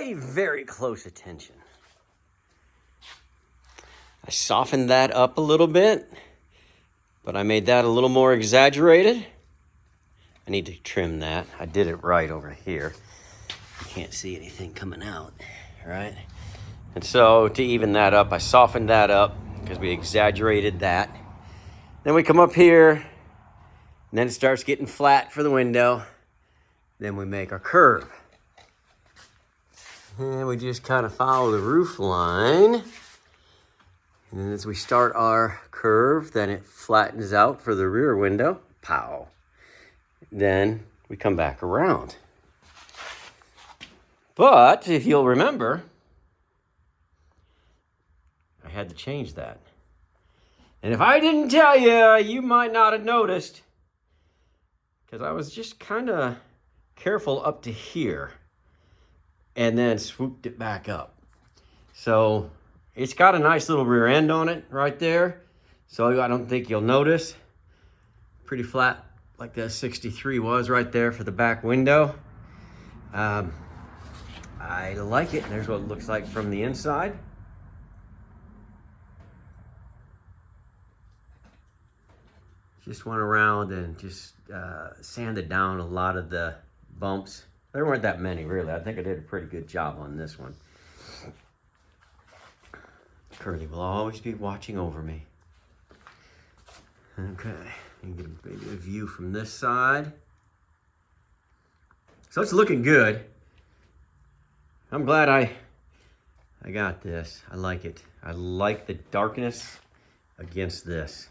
pay very close attention. I softened that up a little bit, but I made that a little more exaggerated. I need to trim that. I did it right over here. You can't see anything coming out, right? And so to even that up, I softened that up because we exaggerated that. Then we come up here, and then it starts getting flat for the window. Then we make our curve. And we just kind of follow the roof line. And then as we start our curve, then it flattens out for the rear window. Pow. Then we come back around. But if you'll remember, I had to change that. And if I didn't tell you, you might not have noticed, because I was just kind of careful up to here and then swooped it back up. So it's got a nice little rear end on it right there. So I don't think you'll notice. Pretty flat like that 63 was right there for the back window. I like it. There's what it looks like from the inside. Just went around and just sanded down a lot of the bumps. There weren't that many, really. I think I did a pretty good job on this one. Curly will always be watching over me. Okay, you can get maybe a view from this side. So it's looking good. I'm glad I got this. I like it. I like the darkness against this.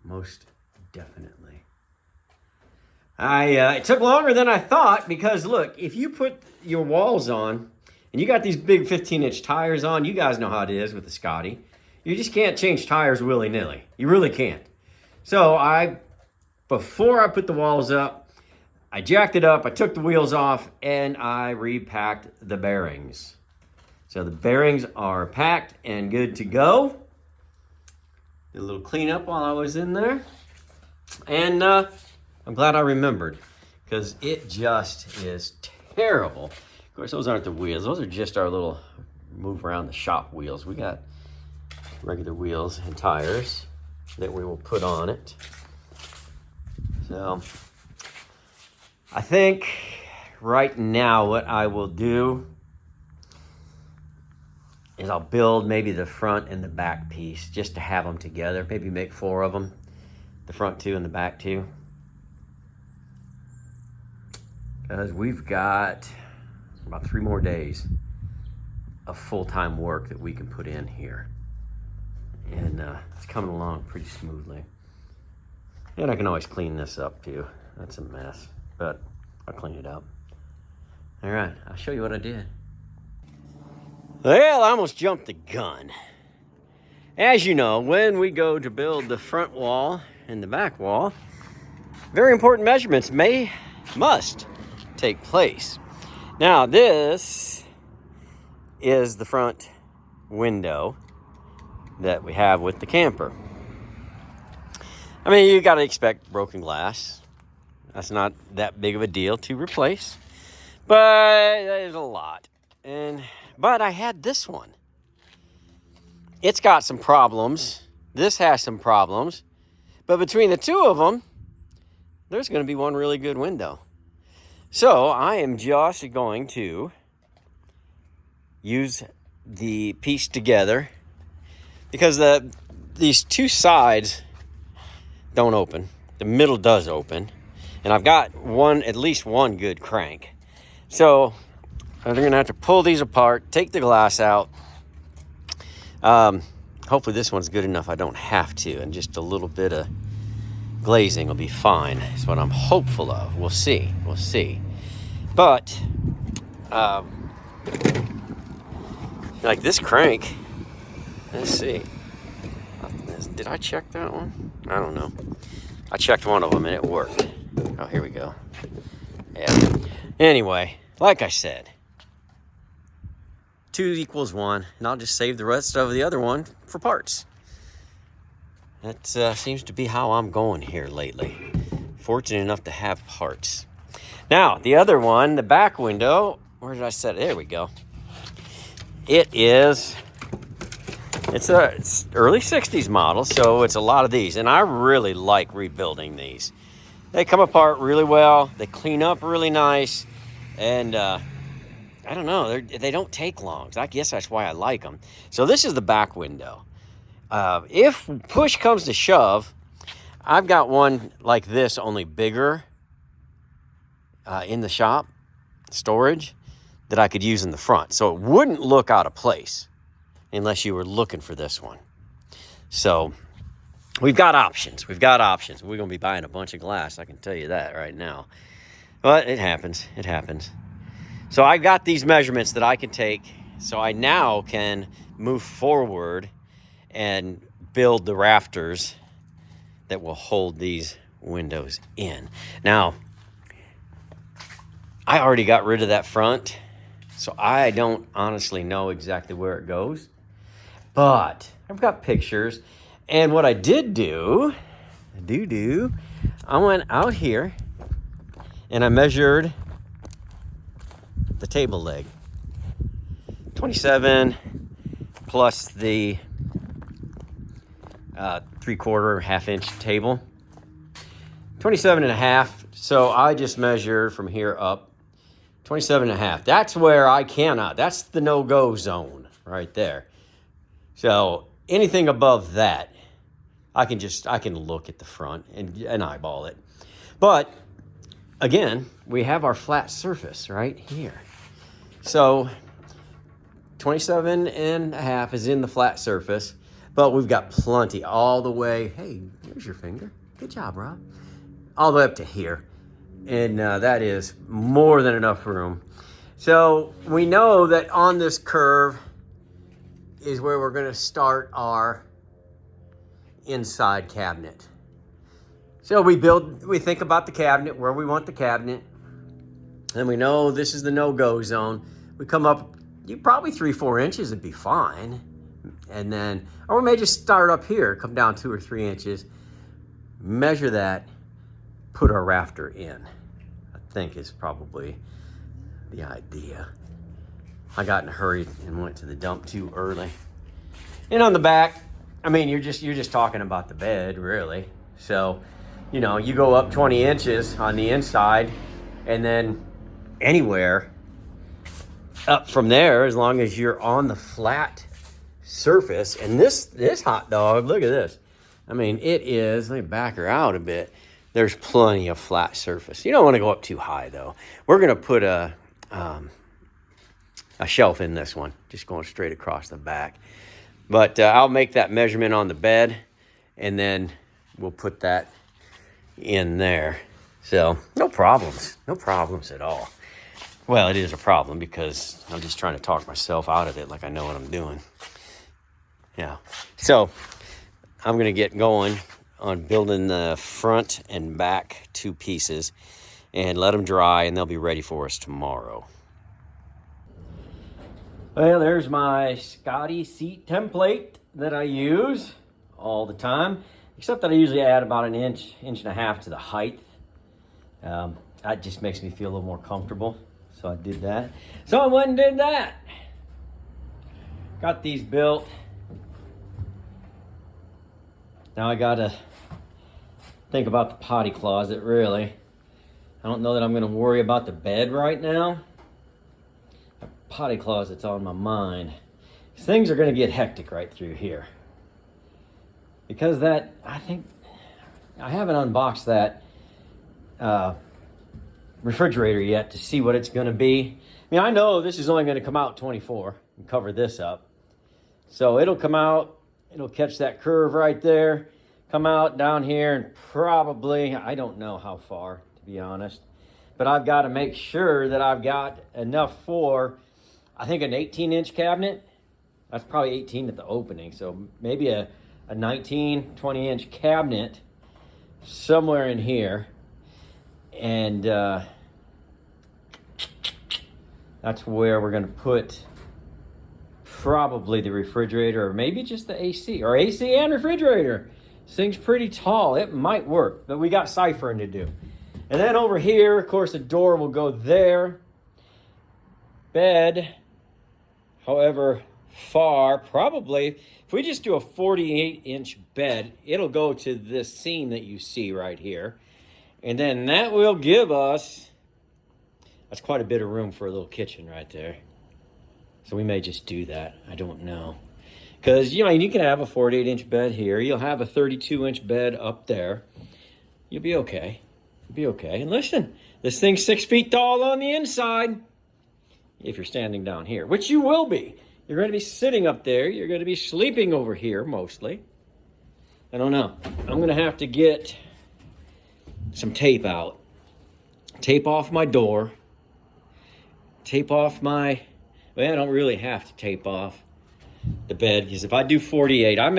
Most definitely. It took longer than I thought because look, if you put your walls on and you got these big 15-inch tires on, you guys know how it is with the Scotty. You just can't change tires willy-nilly. You really can't. So before I put the walls up, I jacked it up, I took the wheels off, and I repacked the bearings. So the bearings are packed and good to go. Did a little cleanup while I was in there. And I'm glad I remembered because it just is terrible. Of course, those aren't the wheels. Those are just our little move around the shop wheels. We got regular wheels and tires that we will put on it. So I think right now what I will do is I'll build maybe the front and the back piece just to have them together. Maybe make 4 of them, the front 2 and the back 2. Because we've got about 3 more days of full-time work that we can put in here. And it's coming along pretty smoothly. And I can always clean this up too. That's a mess, but I'll clean it up. All right, I'll show you what I did. Well, I almost jumped the gun. As you know, when we go to build the front wall and the back wall, very important measurements must take place. Now, this is the front window that we have with the camper. I mean, you got to expect broken glass. That's not that big of a deal to replace, but there's a lot. But I had this one. It's got some problems. This has some problems, but between the two of them, there's going to be one really good window. So I am just going to use the piece together because these two sides don't open. The middle does open, and I've got at least one good crank. So I'm going to have to pull these apart, take the glass out. Hopefully this one's good enough I don't have to, and just a little bit of glazing will be fine. That's what I'm hopeful of. We'll see. We'll see. But like this crank, let's see. Did I check that one? I don't know. I checked one of them and it worked. Oh, here we go. Yeah. Anyway, like I said, 2 equals 1, and I'll just save the rest of the other one for parts. That seems to be how I'm going here lately. Fortunate enough to have parts. Now, the other one, the back window, where did I set it? There we go. It's early 60s model, so it's a lot of these. And I really like rebuilding these. They come apart really well. They clean up really nice. And I don't know, they don't take long. I guess that's why I like them. So this is the back window. If push comes to shove, I've got one like this, only bigger, in the shop, storage, that I could use in the front. So it wouldn't look out of place unless you were looking for this one. So we've got options. We're going to be buying a bunch of glass, I can tell you that right now. But it happens. So I got these measurements that I can take, so I now can move forward and build the rafters that will hold these windows in. Now, I already got rid of that front, so I don't honestly know exactly where it goes. But I've got pictures, and what I did do, I went out here and I measured the table leg. 27 plus the 3/4 half-inch table. 27 and a half. So I just measured from here up 27 and a half. That's where I cannot. That's the no-go zone right there. So anything above that, I can look at the front and eyeball it. But again, we have our flat surface right here. So 27 and a half is in the flat surface, but we've got plenty all the way. Hey, here's your finger. Good job, Rob. All the way up to here. And that is more than enough room. So we know that on this curve is where we're going to start our inside cabinet. So we think about the cabinet, where we want the cabinet. And we know this is the no-go zone. We come up, probably 3-4 inches would be fine. And then, or we may just start up here, come down 2 or 3 inches, measure that, put our rafter in. I think is probably the idea. I got in a hurry and went to the dump too early. And on the back, I mean, you're just talking about the bed, really. So, you go up 20 inches on the inside, and then anywhere up from there, as long as you're on the flat surface. And this hot dog, look at this. I mean, it is, let me back her out a bit. There's plenty of flat surface. You don't want to go up too high, though. We're going to put a shelf in this one, just going straight across the back. But I'll make that measurement on the bed, and then we'll put that in there. So no problems at all. Well, it is a problem because I'm just trying to talk myself out of it like I know what I'm doing. Yeah. So I'm going to get going on building the front and back 2 pieces and let them dry, and they'll be ready for us tomorrow. Well, there's my Scotty seat template that I use all the time, except that I usually add about an inch and a half to the height. That just makes me feel a little more comfortable, so I did that. So I went and did that. Got these built. Now I gotta think about the potty closet, really. I don't know that I'm gonna worry about the bed right now. The potty closet's on my mind. Things are gonna get hectic right through here. Because I think, I haven't unboxed that refrigerator yet to see what it's gonna be. I mean, I know this is only gonna come out 24 and cover this up. So it'll come out, it'll catch that curve right there, come out down here, and probably, I don't know how far, to be honest, but I've got to make sure that I've got enough for, I think, an 18-inch cabinet. That's probably 18 at the opening, so maybe a 19, 20-inch cabinet somewhere in here. And that's where we're going to put probably the refrigerator, or maybe just the AC, or AC and refrigerator. This thing's pretty tall. It might work, but we got ciphering to do. And then over here, of course, the door will go there. Bed, however far, probably, if we just do a 48-inch bed, it'll go to this seam that you see right here. And then that will give us, that's quite a bit of room for a little kitchen right there. So we may just do that. I don't know. Because, you know, you can have a 48-inch bed here. You'll have a 32-inch bed up there. You'll be okay. You'll be okay. And listen, this thing's 6 feet tall on the inside. If you're standing down here, which you will be. You're going to be sitting up there. You're going to be sleeping over here, mostly. I don't know. I'm going to have to get some tape out. Tape off my door. Tape off my... Well, I don't really have to tape off the bed, because if I do 48, I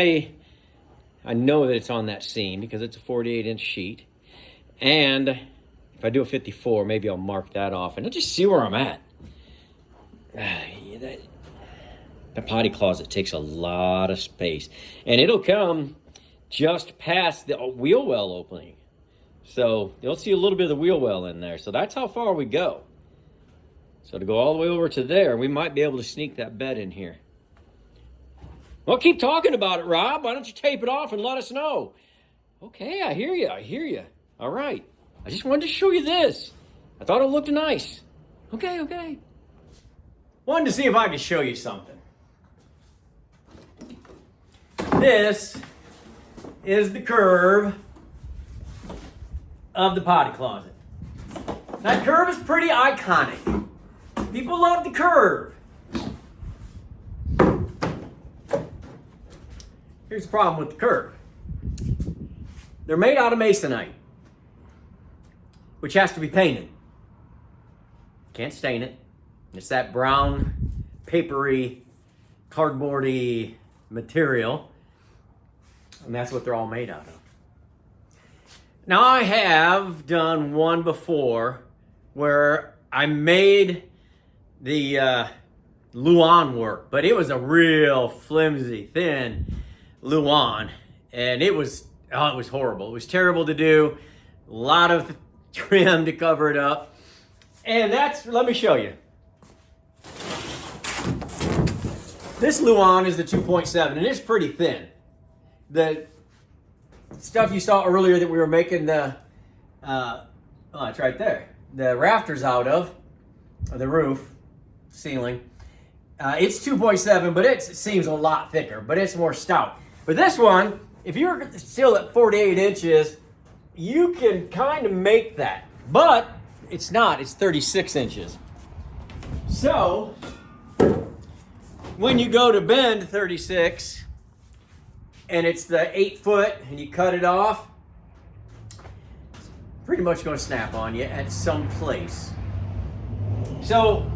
know that it's on that seam because it's a 48-inch sheet. And if I do a 54, maybe I'll mark that off and I'll just see where I'm at. The potty closet takes a lot of space, and it'll come just past the wheel well opening. So you'll see a little bit of the wheel well in there. So that's how far we go. So to go all the way over to there, we might be able to sneak that bed in here. Well, keep talking about it, Rob. Why don't you tape it off and let us know? Okay, I hear you. I hear you. All right. I just wanted to show you this. I thought it looked nice. Okay. Wanted to see if I could show you something. This is the curve of the potty closet. That curve is pretty iconic. People love the curve. Here's the problem with the curve. They're made out of masonite, which has to be painted. Can't stain it. It's that brown, papery, cardboardy material. And that's what they're all made out of. Now, I have done one before where I made the Luan work, but it was a real flimsy, thin Luan, and it was horrible. It was terrible to do. A lot of trim to cover it up. And let me show you. This Luan is the 2.7, and it's pretty thin. The stuff you saw earlier that we were making it's right there. The rafters out of, or the roof, ceiling. It's 2.7, but it seems a lot thicker, but it's more stout. But this one, if you're still at 48 inches, you can kind of make that. But it's not, it's 36 inches. So, when you go to bend 36, and it's the 8 foot, and you cut it off, it's pretty much going to snap on you at some place. So,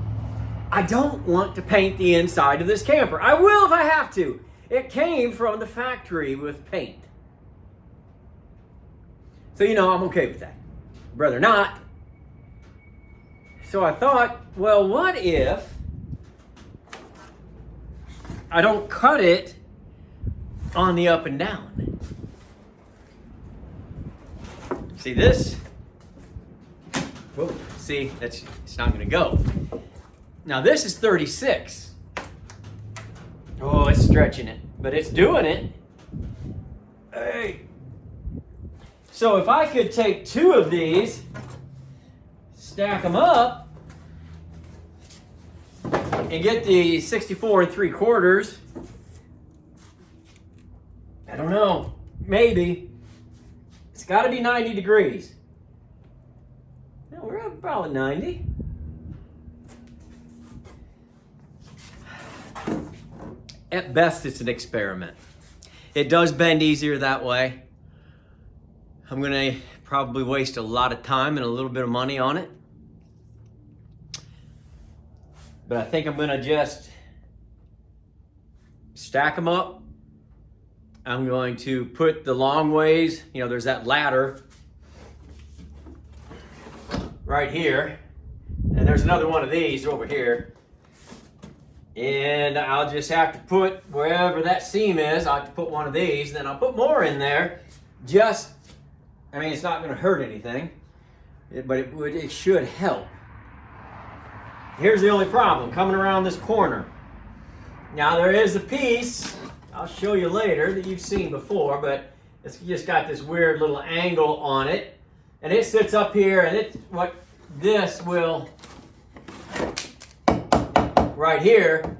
I don't want to paint the inside of this camper. I will if I have to. It came from the factory with paint. So, I'm okay with that. Rather not. So I thought, well, what if I don't cut it on the up and down? See this? Whoa, see, it's not going to go. Now this is 36. Oh, it's stretching it, but it's doing it. Hey. So if I could take 2 of these, stack them up, and get the 64 3/4, I don't know, maybe. It's got to be 90 degrees. No, we're at about 90. At best, it's an experiment. It does bend easier that way. I'm going to probably waste a lot of time and a little bit of money on it. But I think I'm going to just stack them up. I'm going to put the long ways, there's that ladder right here. And there's another one of these over here. And I'll just have to put, wherever that seam is, I'll have to put one of these. Then I'll put more in there. It's not going to hurt anything. but it should help. Here's the only problem, coming around this corner. Now there is a piece, I'll show you later, that you've seen before, but it's just got this weird little angle on it. And it sits up here, and this will, right here,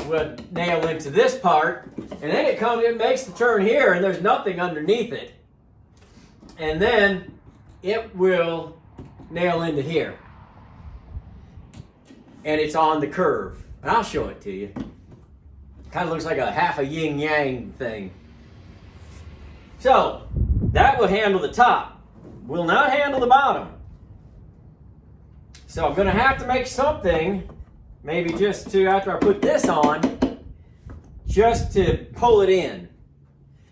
will nail into this part. And then it makes the turn here, and there's nothing underneath it. And then it will nail into here. And it's on the curve. And I'll show it to you. Kind of looks like a half a yin-yang thing. So, that will handle the top. Will not handle the bottom. So I'm going to have to make something, maybe just to, after I put this on, just to pull it in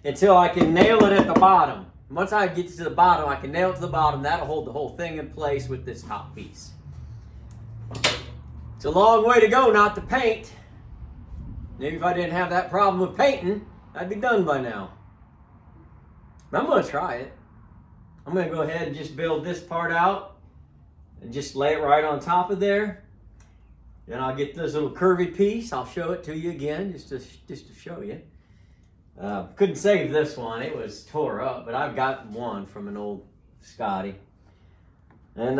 until I can nail it at the bottom. Once I get to the bottom, I can nail it to the bottom. That'll hold the whole thing in place with this top piece. It's a long way to go not to paint. Maybe if I didn't have that problem with painting, I'd be done by now. But I'm going to try it. I'm going to go ahead and just build this part out and just lay it right on top of there. Then I'll get this little curvy piece. I'll show it to you again just to show you. Couldn't save this one. It was tore up, but I've got one from an old Scotty. And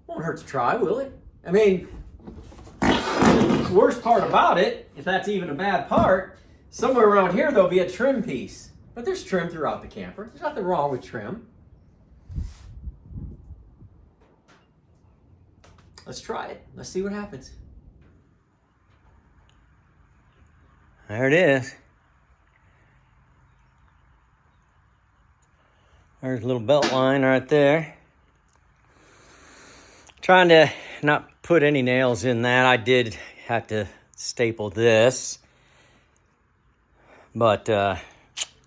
won't hurt to try, will it? I mean, the worst part about it, if that's even a bad part, somewhere around here there'll be a trim piece. But there's trim throughout the camper. There's nothing wrong with trim. Let's try it. Let's see what happens. There it is. There's a little belt line right there. Trying to not put any nails in that. I did have to staple this. But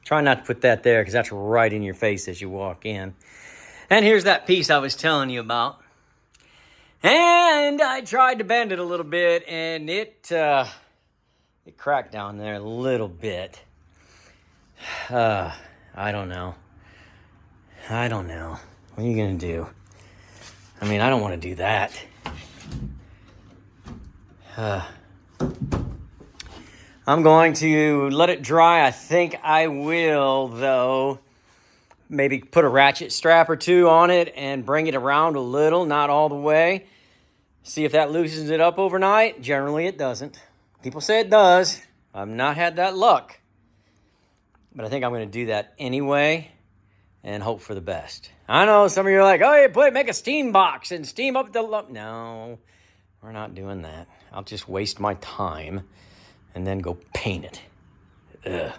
try not to put that there because that's right in your face as you walk in. And here's that piece I was telling you about. And I tried to bend it a little bit, and it cracked down there a little bit. I don't know. What are you going to do? I mean, I don't want to do that. I'm going to let it dry. I think I will, though, maybe put a ratchet strap or two on it and bring it around a little, not all the way. See if that loosens it up overnight. Generally, it doesn't. People say it does. I've not had that luck. But I think I'm going to do that anyway and hope for the best. I know some of you are like, oh, you make a steam box and steam up the lump. No, we're not doing that. I'll just waste my time and then go paint it. Ugh.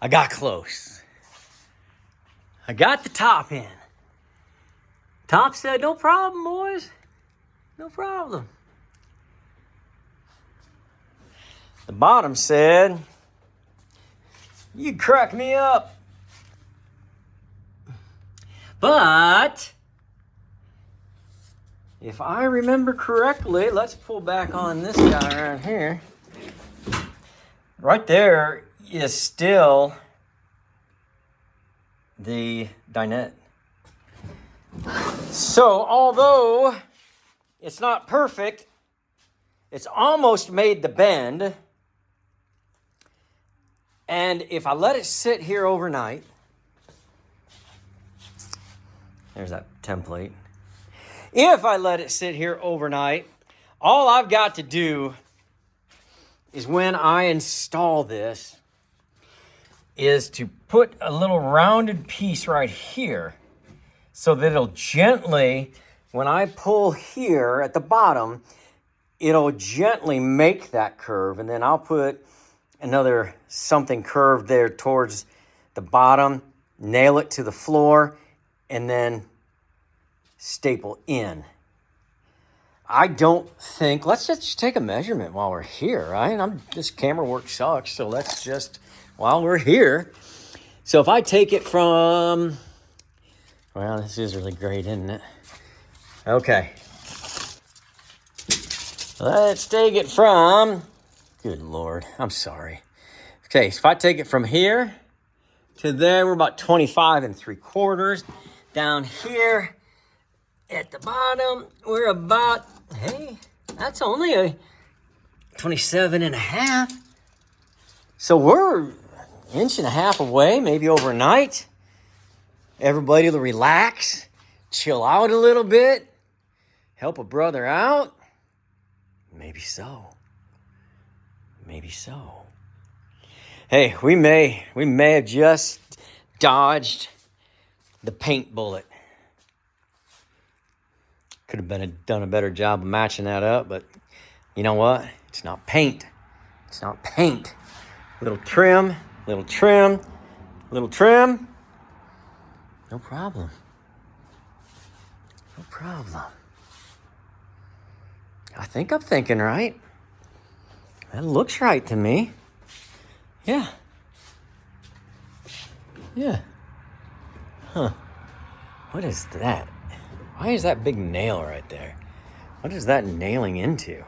I got close. I got the top in. Top said, no problem, boys. No problem. The bottom said, you crack me up. But if I remember correctly, let's pull back on this guy right here. Right there is still the dinette. So although it's not perfect, it's almost made the bend. And if I let it sit here overnight, there's that template. If I let it sit here overnight, all I've got to do is when I install this is to put a little rounded piece right here so that it'll gently, when I pull here at the bottom, it'll gently make that curve. And then I'll put another something curved there towards the bottom, nail it to the floor, and then staple in. I don't think, let's just take a measurement while we're here, right? This camera work sucks, so let's just, while we're here. So if I take it from, well, this is really great, isn't it? Okay. Let's take it from, good Lord, I'm sorry. Okay, so if I take it from here to there. We're about 25 3/4. Down here at the bottom, we're about, hey, that's only a 27.5. So we're 1.5 inches away, maybe overnight. Everybody will relax, chill out a little bit, help a brother out. Maybe so. Maybe so. Hey, we may have just dodged the paint bullet. Could have done a better job of matching that up, but you know what? It's not paint. It's not paint. Little trim, little trim, little trim. No problem. No problem. I think I'm thinking right. That looks right to me. Yeah. Yeah. Huh. What is that? Why is that big nail right there? What is that nailing into?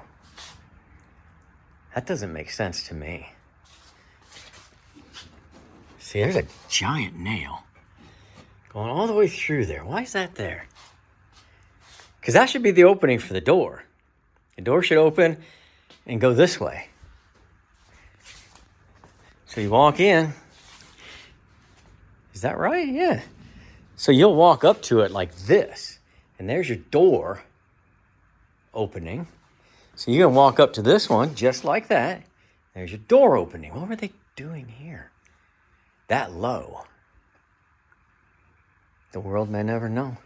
That doesn't make sense to me. See, there's a giant nail going all the way through there. Why is that there? Because that should be the opening for the door. The door should open and go this way. So you walk in. Is that right? Yeah. So you'll walk up to it like this. And there's your door opening. So you're going to walk up to this one just like that. There's your door opening. What were they doing here? That low. The world may never know.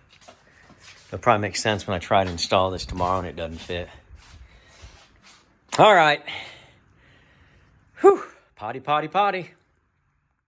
It'll probably make sense when I try to install this tomorrow and it doesn't fit. All right. Whew. Potty, potty, potty.